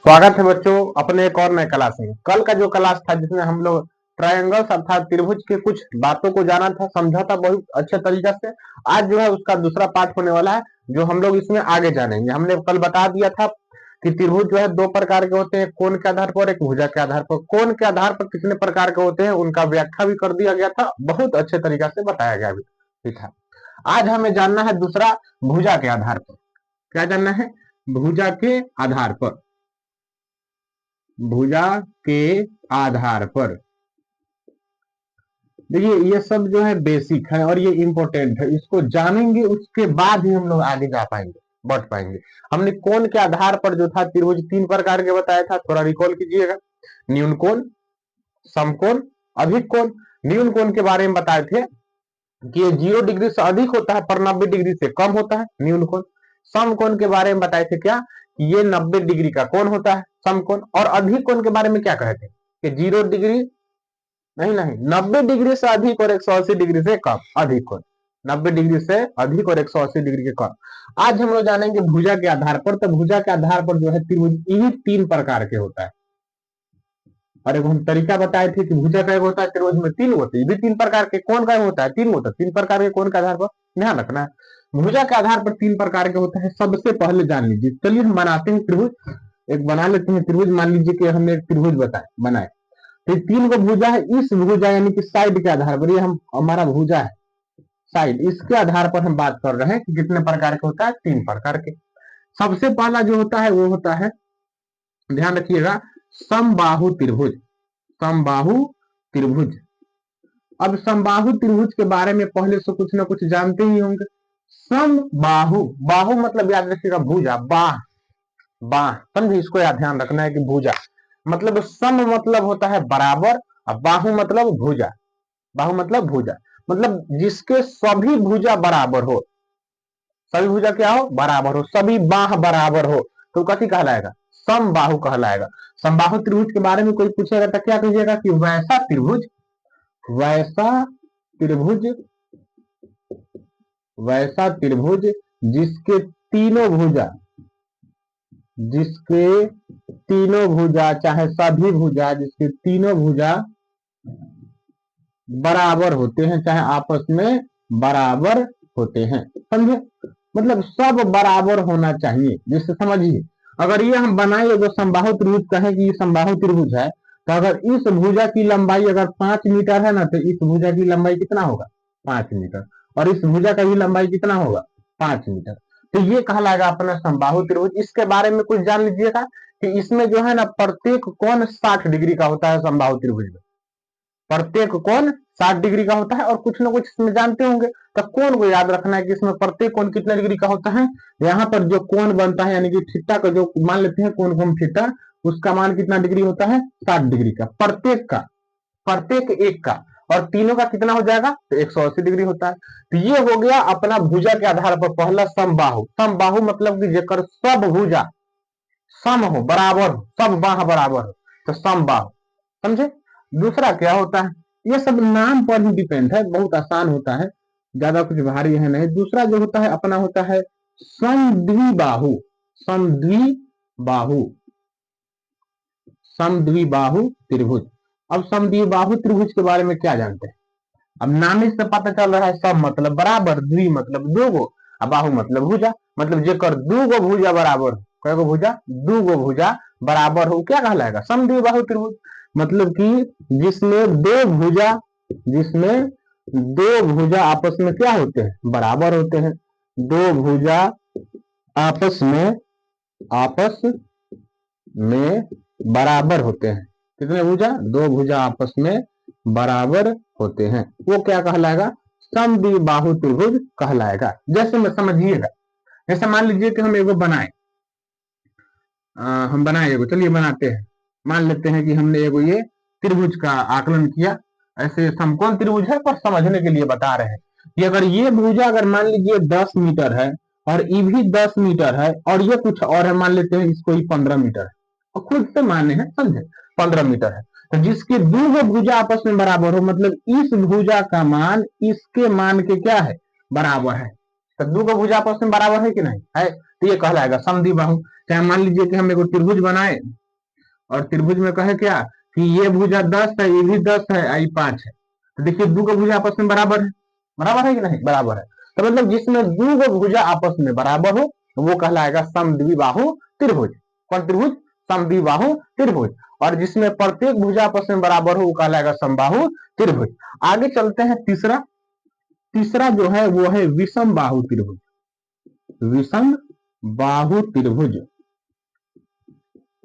स्वागत है बच्चों अपने एक और नए क्लास में। कल का जो क्लास था जिसमें हम लोग ट्रायंगल्स अर्थात त्रिभुज के कुछ बातों को जाना था, समझा था बहुत अच्छे तरीके से। आज जो है उसका दूसरा पार्ट होने वाला है जो हम लोग इसमें आगे जानेंगे। हमने कल बता दिया था कि त्रिभुज जो है दो प्रकार के होते हैं, कोण के आधार पर, एक भुजा के आधार पर। कोण के आधार पर कितने प्रकार के होते हैं उनका व्याख्या भी कर दिया गया था, बहुत अच्छे तरीका से बताया गया भी था। आज हमें जानना है दूसरा, भुजा के आधार पर। क्या जानना है? भुजा के आधार पर। भुजा के आधार पर देखिए ये सब जो है बेसिक है और ये इंपॉर्टेंट है, इसको जानेंगे उसके बाद ही हम लोग आगे जा पाएंगे, बढ़ पाएंगे। हमने कोण के आधार पर जो था त्रिभुज तीन प्रकार के बताया था, थोड़ा रिकॉल कीजिएगा। न्यून कोण, समकोण, अधिक कोण। न्यून कोण के बारे में बताए थे कि ये 0 डिग्री से अधिक होता है पर 90 डिग्री से कम होता है, न्यून कोण। समकोण के बारे में बताए थे क्या कि ये 90 डिग्री का कोण होता है, समकोण। और अधिक कोण के बारे में क्या कहे थे कि 0 डिग्री नहीं 90 डिग्री से अधिक और 180 डिग्री से कम, अधिक कोण। 90 डिग्री से अधिक और 180 डिग्री के कम। आज हम लोग जानेंगे भुजा के आधार पर। तो भुजा के आधार पर जो है त्रिभुज यही तीन प्रकार के होता है। और एक हम तरीका बताए थे कि भुजा का होता है, त्रिभुज में तीन होते हैं, भी तीन प्रकार के। कोण का होता है तीन होता है, तीन प्रकार के कोण के आधार पर ध्यान रखना है। भुजा के आधार पर तीन प्रकार के होते हैं। सबसे पहले जान लीजिए, चलिए हम बनाते हैं त्रिभुज, एक बना लेते हैं त्रिभुज। मान लीजिए कि हमने एक त्रिभुज बनाए, तो तीन को भुजा है। इस भुजा यानी कि साइड के आधार पर, ये हम हमारा भुजा है साइड, इसके आधार पर हम बात कर रहे हैं कि कितने प्रकार के होता है, तीन प्रकार के। सबसे पहला जो होता है वो होता है, ध्यान रखिएगा, समबाहु त्रिभुज। समबाहु त्रिभुज। अब समबाहु त्रिभुज के बारे में पहले से कुछ ना कुछ जानते ही होंगे। समबाहु, बाहु मतलब याद रखिएगा भुजा, बाह, बाह, समझे, इसको याद ध्यान रखना है कि भुजा मतलब सम मतलब होता है बराबर, और बाहु मतलब भुजा। बाहु मतलब भुजा, मतलब जिसके सभी भुजा बराबर हो। सभी भुजा क्या हो? बराबर हो, सभी बाह बराबर हो, तो कथी कहलाएगा? समबाहु कहलाएगा। समबाहु त्रिभुज के बारे में कोई पूछेगा तो क्या कहिएगा कि वैसा त्रिभुज, वैसा त्रिभुज, वैसा त्रिभुज जिसके तीनों भुजा, जिसके तीनों भुजा चाहे सभी भुजा, जिसके तीनों भुजा बराबर होते हैं, चाहे आपस में बराबर होते हैं। समझे, मतलब सब बराबर होना चाहिए। जिससे समझिए, अगर ये हम बनाए जो समबाहु त्रिभुज कहें कि ये समबाहु त्रिभुज है, तो अगर इस भुजा की लंबाई अगर 5 मीटर है ना, तो इस भुजा की लंबाई कितना होगा? 5 मीटर। और इस भुजा का भी लंबाई कितना होगा? 5 मीटर। तो ये कहलाएगा अपना समबाहु त्रिभुज। इसके बारे में कुछ जान लीजिएगा कि इसमें जो है ना प्रत्येक कोण 60 डिग्री का होता है। समबाहु त्रिभुज में प्रत्येक कोण 60 डिग्री का होता है। और कुछ ना कुछ इसमें जानते होंगे, तो कोण को याद रखना है कि इसमें प्रत्येक कोण कितने डिग्री का होता है। यहाँ पर जो कोण बनता है यानी कि थीटा का जो मान लेते हैं कोण को हम थीटा, उसका मान कितना डिग्री होता है? 60 डिग्री का, प्रत्येक का, प्रत्येक एक का। और तीनों का कितना हो जाएगा? तो 180 डिग्री होता है। तो ये हो गया अपना भुजा के आधार पर पहला समबाहु। समबाहु मतलब कि जेकर सब भुजा सम हो, बराबर हो, सब बाह बराबर हो, तो समबाहु। समझे? दूसरा क्या होता है, ये सब नाम पर ही डिपेंड है, बहुत आसान होता है, ज्यादा कुछ भारी है नहीं। दूसरा जो होता है अपना होता है समद्विबाहु। समद्विबाहु, समद्विबाहु त्रिभुज। अब समद्विबाहु त्रिभुज के बारे में क्या जानते हैं? अब नाम से पता चल रहा है, सम मतलब बराबर, द्वि मतलब दो गो, और बाहु मतलब भुजा, मतलब जेकर दू गो भुजा बराबर हो। कई गो भुजा? दू गो भुजा बराबर हो, क्या कहलाएगा? समद्विबाहु त्रिभुज। मतलब कि जिसमें दो भुजा, जिसमें दो भुजा आपस में क्या होते हैं? बराबर होते हैं। दो भुजा आपस में बराबर होते हैं। कितने भुजा? दो भुजा आपस में बराबर होते हैं, वो क्या कहलाएगा? समद्विबाहु त्रिभुज कहलाएगा। जैसे में समझिएगा, जैसे मान लीजिए कि हम एगो बनाए, हम बनाए एगो, चलिए बनाते हैं। मान लेते हैं कि हमने एगो ये त्रिभुज का आकलन किया। ऐसे समकोण त्रिभुज है पर समझने के लिए बता रहे हैं कि अगर ये भुजा अगर मान लीजिए 10 मीटर है और ये भी 10 मीटर है और ये कुछ और है, मान लेते हैं इसको ही 15 मीटर है, और खुद से माने हैं, समझे, 15 मीटर है, तो जिसके दो भुजा आपस में बराबर हो, मतलब इस भुजा का मान इसके मान के क्या है? बराबर है। तो दो भुजा आपस में बराबर है कि नहीं है, तो ये कहलाएगा समद्विबाहु। चाहे मान लीजिए कि हम एक त्रिभुज बनाए और त्रिभुज में कहे क्या कि ये भुजा 10 है, ये भी 10 है, आई 5 है, तो देखिए दो का भुजा आपस में बराबर है कि नहीं, बराबर है। तो मतलब जिसमें दो गो भुजा आपस में बराबर हो वो कहलाएगा समद्विबाहु त्रिभुज। कौन त्रिभुज? समद्विबाहु त्रिभुज। और जिसमें प्रत्येक भुजा आपस में बराबर हो वो कहलाएगा समबाहु त्रिभुज। आगे चलते हैं तीसरा। तीसरा जो है वो है विषम बाहु त्रिभुज। विषम बाहु त्रिभुज,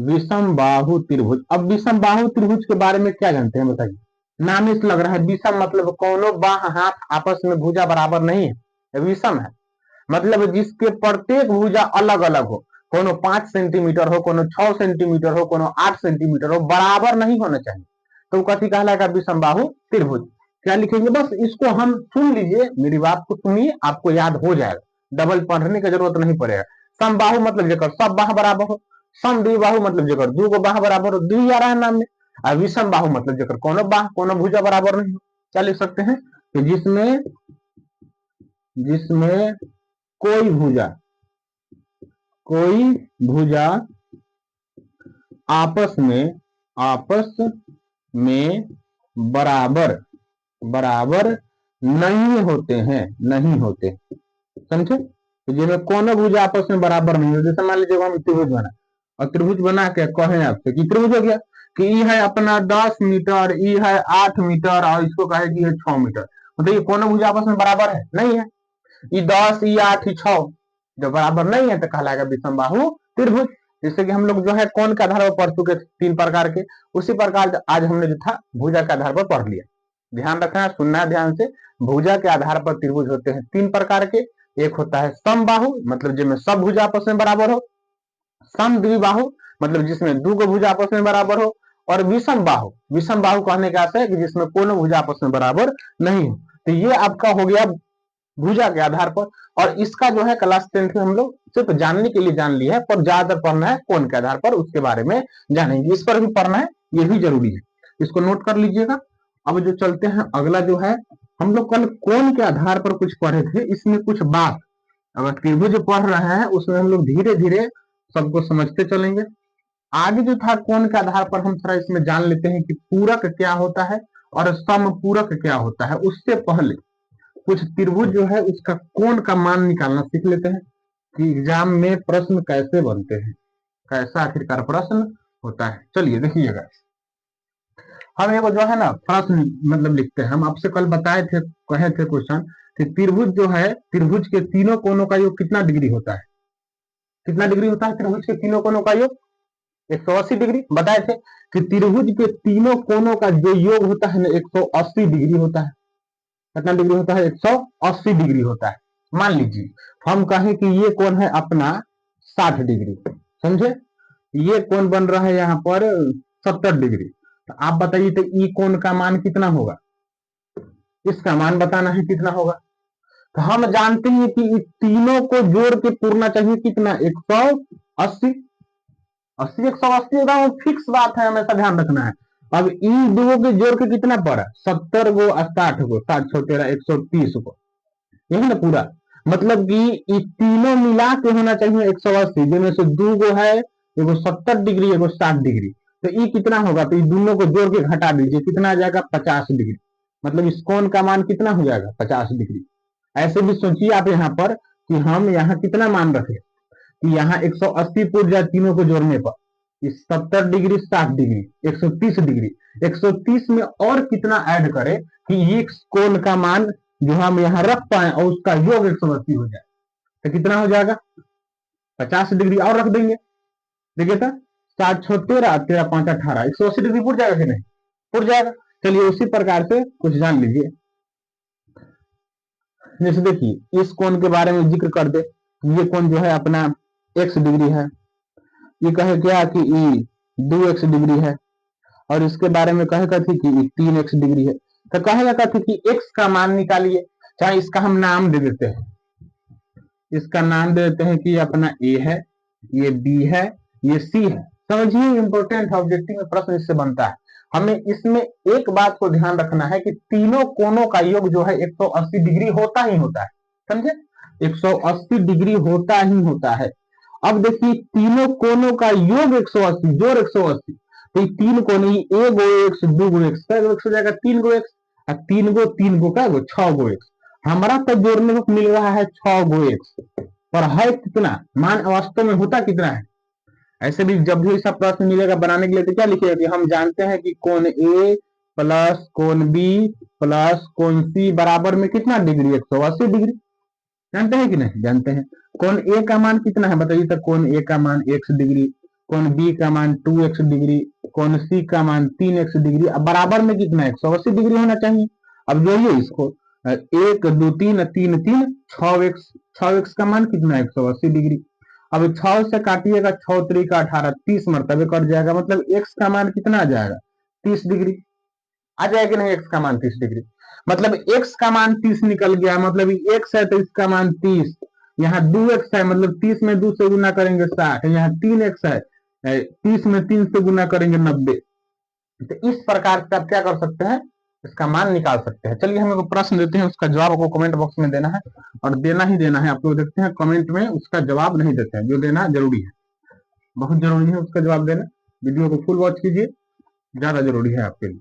विषम बाहु त्रिभुज। अब विषम बाहु त्रिभुज के बारे में क्या जानते हैं बताइए? नाम ही लग रहा है विषम, मतलब कोनो बाह हाथ आपस में भुजा बराबर नहीं है, विषम है। मतलब जिसके प्रत्येक भुजा अलग अलग हो, कोनो 5 सेंटीमीटर हो, कोनो 6 सेंटीमीटर हो, कोनो 8 सेंटीमीटर हो, बराबर नहीं होना चाहिए, तो कथी कहलाएगा? विषम बाहु त्रिभुज। क्या लिखेंगे? बस इसको हम सुन लीजिए, मेरी बात को सुनिए, आपको याद हो जाएगा, डबल पढ़ने की जरूरत नहीं पड़ेगा। समबाहु मतलब जेकर सब बाह बराबर हो, समद्विबाहु मतलब जेकर दो गो बाह बराबर हो, द्वि आ रहा है नाम में। और विषम बाहु मतलब जेकर कोनो बाह कोनो भुजा बराबर नहीं हो। क्या लिख सकते हैं कि जिसमें कोई भुजा आपस में बराबर नहीं होते। समझे? तो जिसमें कोनो भुजा आपस में बराबर नहीं होते, जैसे मान लीजिए हम त्रिभुज बना और त्रिभुज बना के कहें आपसे कि त्रिभुज हो गया कि ई है अपना 10 मीटर, ई है 8 मीटर और इसको कहे कि ये 6 मीटर, मतलब ये कोनो भुजा आपस में बराबर है? नहीं है। ई 10, ई 8, ई 6 जब बराबर नहीं है तो कहलाएगा विषम बाहु त्रिभुज। जैसे कि हम लोग जो है कोण के आधार पर पढ़ चुके थे 3 प्रकार के, उसी प्रकार आज हमने जो था भुजा के आधार पर पढ़ लिया। ध्यान रखना है, सुनना है ध्यान से। भुजा के आधार पर त्रिभुज होते हैं 3 प्रकार के। एक होता है समबाहु, मतलब जिसमें सब भुजा आपस में बराबर हो। समद्विबाहु मतलब जिसमें दो भुजा आपस में बराबर हो। और विषम बाहु कहने का आशय है कि जिसमें कोनो भुजा आपस में बराबर नहीं हो। तो ये आपका हो गया भुजा के आधार पर। और इसका जो है क्लास 10 में हम लोग सिर्फ जानने के लिए जान लिया है, पर ज्यादातर पढ़ना है कोण के आधार पर, उसके बारे में जानेंगे। इस पर भी पढ़ना है, ये भी जरूरी है, इसको नोट कर लीजिएगा। अब जो चलते हैं अगला जो है, हम लोग कल कोण के आधार पर कुछ पढ़े थे, इसमें कुछ बात अगर त्रिभुज पढ़ रहे हैं उसमें हम लोग धीरे धीरे सबको समझते चलेंगे। आगे जो था कोण के आधार पर हम थोड़ा इसमें जान लेते हैं कि पूरक क्या होता है और समपूरक क्या होता है। उससे पहले कुछ त्रिभुज जो है उसका कोण का मान निकालना सीख लेते हैं कि एग्जाम में प्रश्न कैसे बनते हैं, कैसा आखिरकार प्रश्न होता है। चलिए देखिएगा, हम एक जो है ना प्रश्न मतलब लिखते हैं। हम आपसे कल बताए थे, कहे थे क्वेश्चन कि त्रिभुज जो है, त्रिभुज के तीनों कोणों का योग कितना डिग्री होता है? कितना डिग्री होता है त्रिभुज के तीनों कोणों का योग? 180 डिग्री। बताए थे कि त्रिभुज के तीनों कोणों का जो योग होता है ना 180 डिग्री होता है। कितना डिग्री होता है? 180 डिग्री होता है। मान लीजिए हम कहें कि ये कोण है अपना 60 डिग्री, समझे? ये कोण बन रहा है यहाँ पर 70 डिग्री। तो आप बताइए तो ई कोण का मान कितना होगा? इसका मान बताना है कितना होगा। तो हम जानते हैं कि इस तीनों को जोड़ के पूर्णा चाहिए कितना? 180। 80 180 एकदम फिक्स बात है, हमेशा ध्यान रखना है। अब इन दो के जोड़ के कितना पड़ा? 70 गो 60 गो, 60 6 13 130 को, यही ना पूरा। मतलब कि ये तीनों मिला के होना चाहिए 180, जिनमें से दो गो है, एगो 70 डिग्री एगो 60 डिग्री। तो ये कितना होगा? तो इस दोनों को जोड़ के घटा दीजिए, कितना आ जाएगा? 50 डिग्री। मतलब इस कोण का मान कितना हो जाएगा? 50 डिग्री। ऐसे भी सोचिए आप यहाँ पर कि हम यहाँ कितना मान रखे कि यहाँ 180 पूर्व जाए तीनों को जोड़ने पर, इस 70 डिग्री 60 डिग्री 130 डिग्री, 130 में और कितना ऐड करें कि ये कोण का मान जो हम यहाँ रख पाए और उसका योग 180 हो जाए, तो कितना हो जाएगा? 50 डिग्री और रख देंगे। देखिए तो 7 6 13 13 5 18, 180 डिग्री पुर जाएगा कि नहीं? पुर जाएगा। चलिए उसी प्रकार से कुछ जान लीजिए। जैसे देखिए इस कोण के बारे में जिक्र कर दे, ये कोण जो है अपना x डिग्री है, ये कहे क्या कि ई 2x डिग्री है, और इसके बारे में कहेगा थी कि 3x डिग्री है। तो कहेगा थी कि x का मान निकालिए। चाहे इसका हम नाम दे देते हैं, इसका नाम दे देते हैं कि अपना a है, ये b है, ये c है। समझिए इंपोर्टेंट ऑब्जेक्टिव में प्रश्न इससे बनता है। हमें इसमें एक बात को ध्यान रखना है कि तीनों कोणों का योग जो है 180 डिग्री होता ही होता है। समझे? 180 डिग्री होता ही होता है। अब देखिए तीनों कोनों का योग 180 जोड़ 180, तो ये तीन कोने ए गो एक्स दो गो एक्स का एक्स हो जाएगा 3 गो एक्स, और 3 गो का गो 6 गो एक्स। हमारा तो जोड़ने को मिल रहा है 6 गो एक्स, पर है कितना, मान वास्तव में होता कितना है। ऐसे भी जब भी ऐसा प्रश्न मिलेगा बनाने के लिए तो क्या लिखेगा कि हम जानते हैं कि कोण ए प्लस कोण बी प्लस कोण सी बराबर में कितना डिग्री 180 डिग्री। जानते हैं कि नहीं जानते हैं। कोण ए का मान कितना है बताइए, तो कोण ए का मान x डिग्री, कोण बी का मान 2x डिग्री, कोण सी का मान 3x डिग्री। अब बराबर में कितना 180 डिग्री होना चाहिए। अब जोड़िए इसको, 1 2 3 3 6x, 6x का मान कितना है 180 डिग्री। अब 6 से काटिएगा, 6 3 का 18 30 मरतबे कट जाएगा, मतलब x का मान कितना आ जाएगा 30 डिग्री। आ जाएगा नहीं x का मान 30 डिग्री, मतलब x का मान 30 निकल गया, मतलब x है तो इसका मान 30। यहाँ 2x है मतलब 30 में 2 से गुना करेंगे 60, यहाँ 3x है 30 में 3 से गुना करेंगे 90। तो इस प्रकार से आप क्या कर सकते हैं, इसका मान निकाल सकते हैं। चलिए हम एक प्रश्न देते हैं, उसका जवाब आपको कमेंट बॉक्स में देना है, और देना ही देना है। आप लोग देखते हैं कमेंट में उसका जवाब नहीं देते हैं, जो देना जरूरी है, बहुत जरूरी है उसका जवाब देना। वीडियो को फुल वॉच कीजिए, ज्यादा जरूरी है आपके लिए।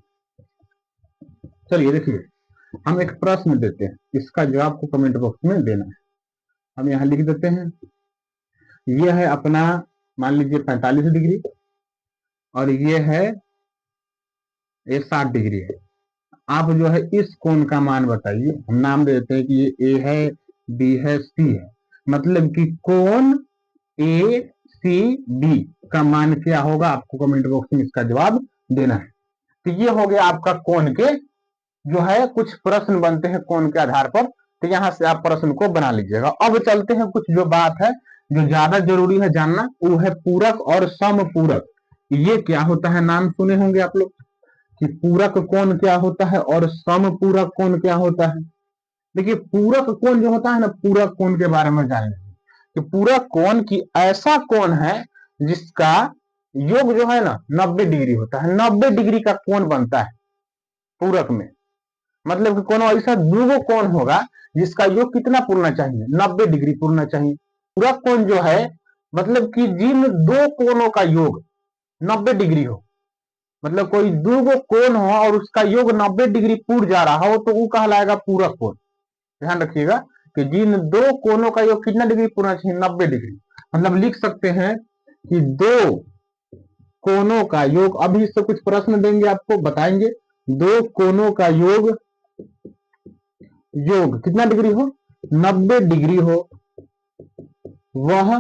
चलिए देखिए, हम एक प्रश्न देते हैं, इसका जवाब को कमेंट बॉक्स में देना है। हम यहाँ लिख देते हैं, ये है अपना मान लीजिए 45 डिग्री, और ये है ये 60 डिग्री है। आप जो है इस कोण का मान बताइए। हम नाम दे देते हैं कि ये ए है, बी है, सी है, मतलब कि कोण ए सी बी का मान क्या होगा, आपको कमेंट बॉक्स में इसका जवाब देना है। तो ये हो गया आपका कोण के जो है कुछ प्रश्न बनते हैं कोण के आधार पर, तो यहां से आप प्रश्न को बना लीजिएगा। अब चलते हैं कुछ जो बात है जो ज्यादा जरूरी है जानना, वो है पूरक और समपूरक। ये क्या होता है, नाम सुने होंगे आप लोग कि पूरक कोण क्या होता है और समपूरक कोण क्या होता है। देखिए पूरक कोण जो होता है ना, पूरक कोण के बारे में जानेंगे कि पूरक कोण की ऐसा कोण है जिसका योग जो है ना 90 डिग्री होता है। 90 डिग्री का कोण बनता है पूरक में, मतलब कि कोनो ऐसा दो कोण होगा जिसका योग कितना पूरना चाहिए 90 डिग्री पूरना चाहिए। पूरक कोण जो है मतलब कि जिन दो कोणों का योग 90 डिग्री हो, मतलब कोई दो कोण हो और उसका योग 90 डिग्री पूर जा रहा हो तो वो कहलाएगा पूरक कोण। ध्यान रखिएगा कि जिन दो कोणों का योग कितना डिग्री पूरना चाहिए 90 डिग्री। मतलब लिख सकते हैं कि दो कोणों का योग, अभी इससे कुछ प्रश्न देंगे आपको बताएंगे, दो कोणों का योग कितना डिग्री हो 90 डिग्री हो, वह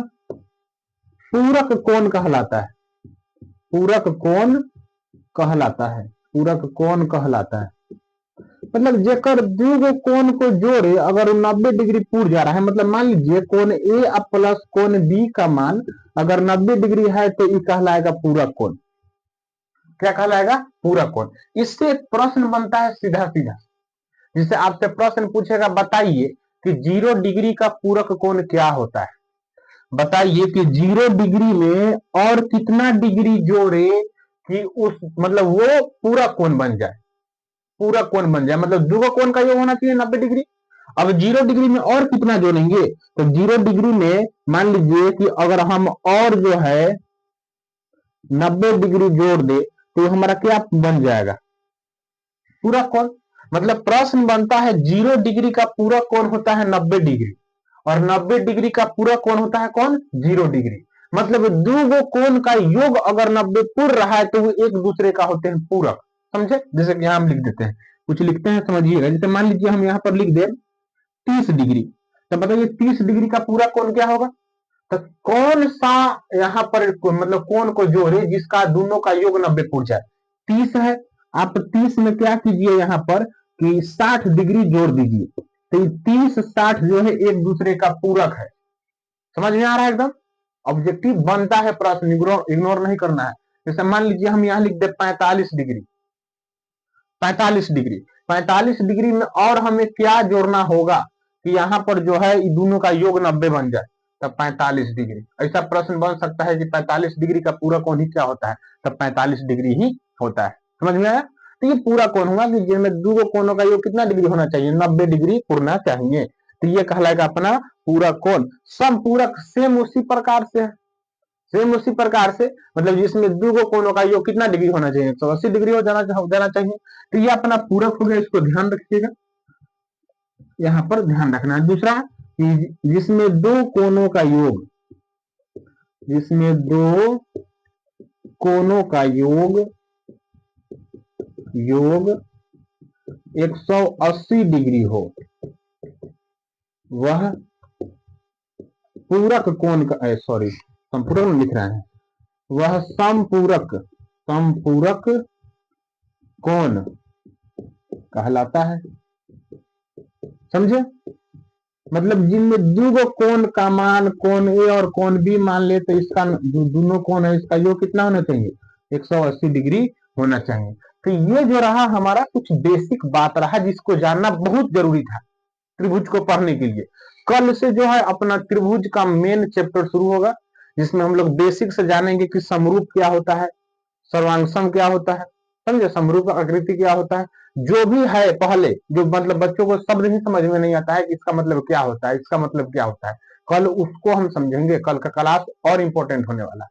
पूरक कोण कहलाता है। पूरक कोण कहलाता है, पूरक कोण कहलाता है। मतलब जेकर दो कोण को जोड़े अगर 90 डिग्री पूर जा रहा है, मतलब मान लीजिए कोण ए प्लस कोण बी का मान अगर 90 डिग्री है तो ये कहलाएगा पूरक कोण। क्या कहलाएगा, पूरक कोण। इससे प्रश्न बनता है सीधा सीधा, जिससे आपसे प्रश्न पूछेगा बताइए कि 0 डिग्री का पूरक कोण क्या होता है। बताइए कि 0 डिग्री में और कितना डिग्री जोड़े कि उस मतलब वो पूरक कोण बन जाए, पूरक कोण बन जाए। मतलब दो कोण का योग होना चाहिए 90 डिग्री। अब 0 डिग्री में और कितना जोड़ेंगे, तो 0 डिग्री में मान लीजिए कि अगर हम और जो है 90 डिग्री जोड़ दे तो हमारा क्या बन जाएगा, पूरक कोण। मतलब प्रश्न बनता है 0 डिग्री का पूरक कोण होता है 90 डिग्री, और 90 डिग्री का पूरक कोण होता है कौन 0 डिग्री। मतलब दो कोण का योग अगर 90 पूर रहा है तो वो एक दूसरे का होते हैं पूरक। समझे, जैसे कि यहाँ हम लिख देते हैं, कुछ लिखते हैं समझिएगा। जैसे मान लीजिए हम यहाँ पर लिख दे 30 डिग्री, तो बताइए 30 डिग्री का पूरक कोण क्या होगा। तो कौन सा यहाँ पर मतलब कोण को जोड़े जिसका दोनों का योग 90 पूर जाए। 30 है, आप 30 में क्या कीजिए यहाँ पर कि 60 डिग्री जोड़ दीजिए, तो 30 60 जो है एक दूसरे का पूरक है। समझ में आ रहा है, एकदम ऑब्जेक्टिव बनता है प्रश्न, इग्नोर नहीं करना है। जैसे मान लीजिए हम यहाँ लिख दे 45 डिग्री, 45 डिग्री, 45 डिग्री में और हमें क्या जोड़ना होगा कि यहाँ पर जो है दोनों का योग 90 बन जाए, तब 45 डिग्री। ऐसा प्रश्न बन सकता है कि 45 डिग्री का पूरा कोण ही क्या होता है, तब 45 डिग्री ही होता है। समझ में आया। तो ये पूरा कोण होगा कि जिनमें दो कोणों का योग कितना डिग्री होना चाहिए 90 डिग्री पूरना चाहिए। तो ये कहलाएगा अपना पूरक कोण। समपूरक सेम उसी प्रकार से है, सेम उसी प्रकार से, मतलब जिसमें दो कोणों का योग कितना डिग्री होना चाहिए, 180 डिग्री हो जाना चाहिए। तो ये अपना पूरक हो गया, इसको ध्यान रखिएगा, यहाँ पर ध्यान रखना है। दूसरा, जिसमें दो कोणों का योग, जिसमें दो कोणों का योग 180 डिग्री हो, वह पूरक कोण का, सॉरी संपूरक में लिख रहे हैं, वह समपूरक कोण कहलाता है। समझे? मतलब जिनमें दो कोण का मान कोण ए और कोण बी मान ले, तो इसका दोनों कोण है, इसका योग कितना होना चाहिए, 180 डिग्री होना चाहिए। तो ये जो रहा हमारा कुछ बेसिक बात रहा, जिसको जानना बहुत जरूरी था त्रिभुज को पढ़ने के लिए। कल से जो है अपना त्रिभुज का मेन चैप्टर शुरू होगा, जिसमें हम लोग बेसिक से जानेंगे कि समरूप क्या होता है, सर्वांग क्या होता है, समझे, समरूप आकृति क्या होता है, जो भी है पहले, जो मतलब बच्चों को शब्द ही समझ में नहीं आता है कि इसका मतलब क्या होता है, इसका मतलब क्या होता है, कल उसको हम समझेंगे। कल का क्लास और इंपॉर्टेंट होने वाला है।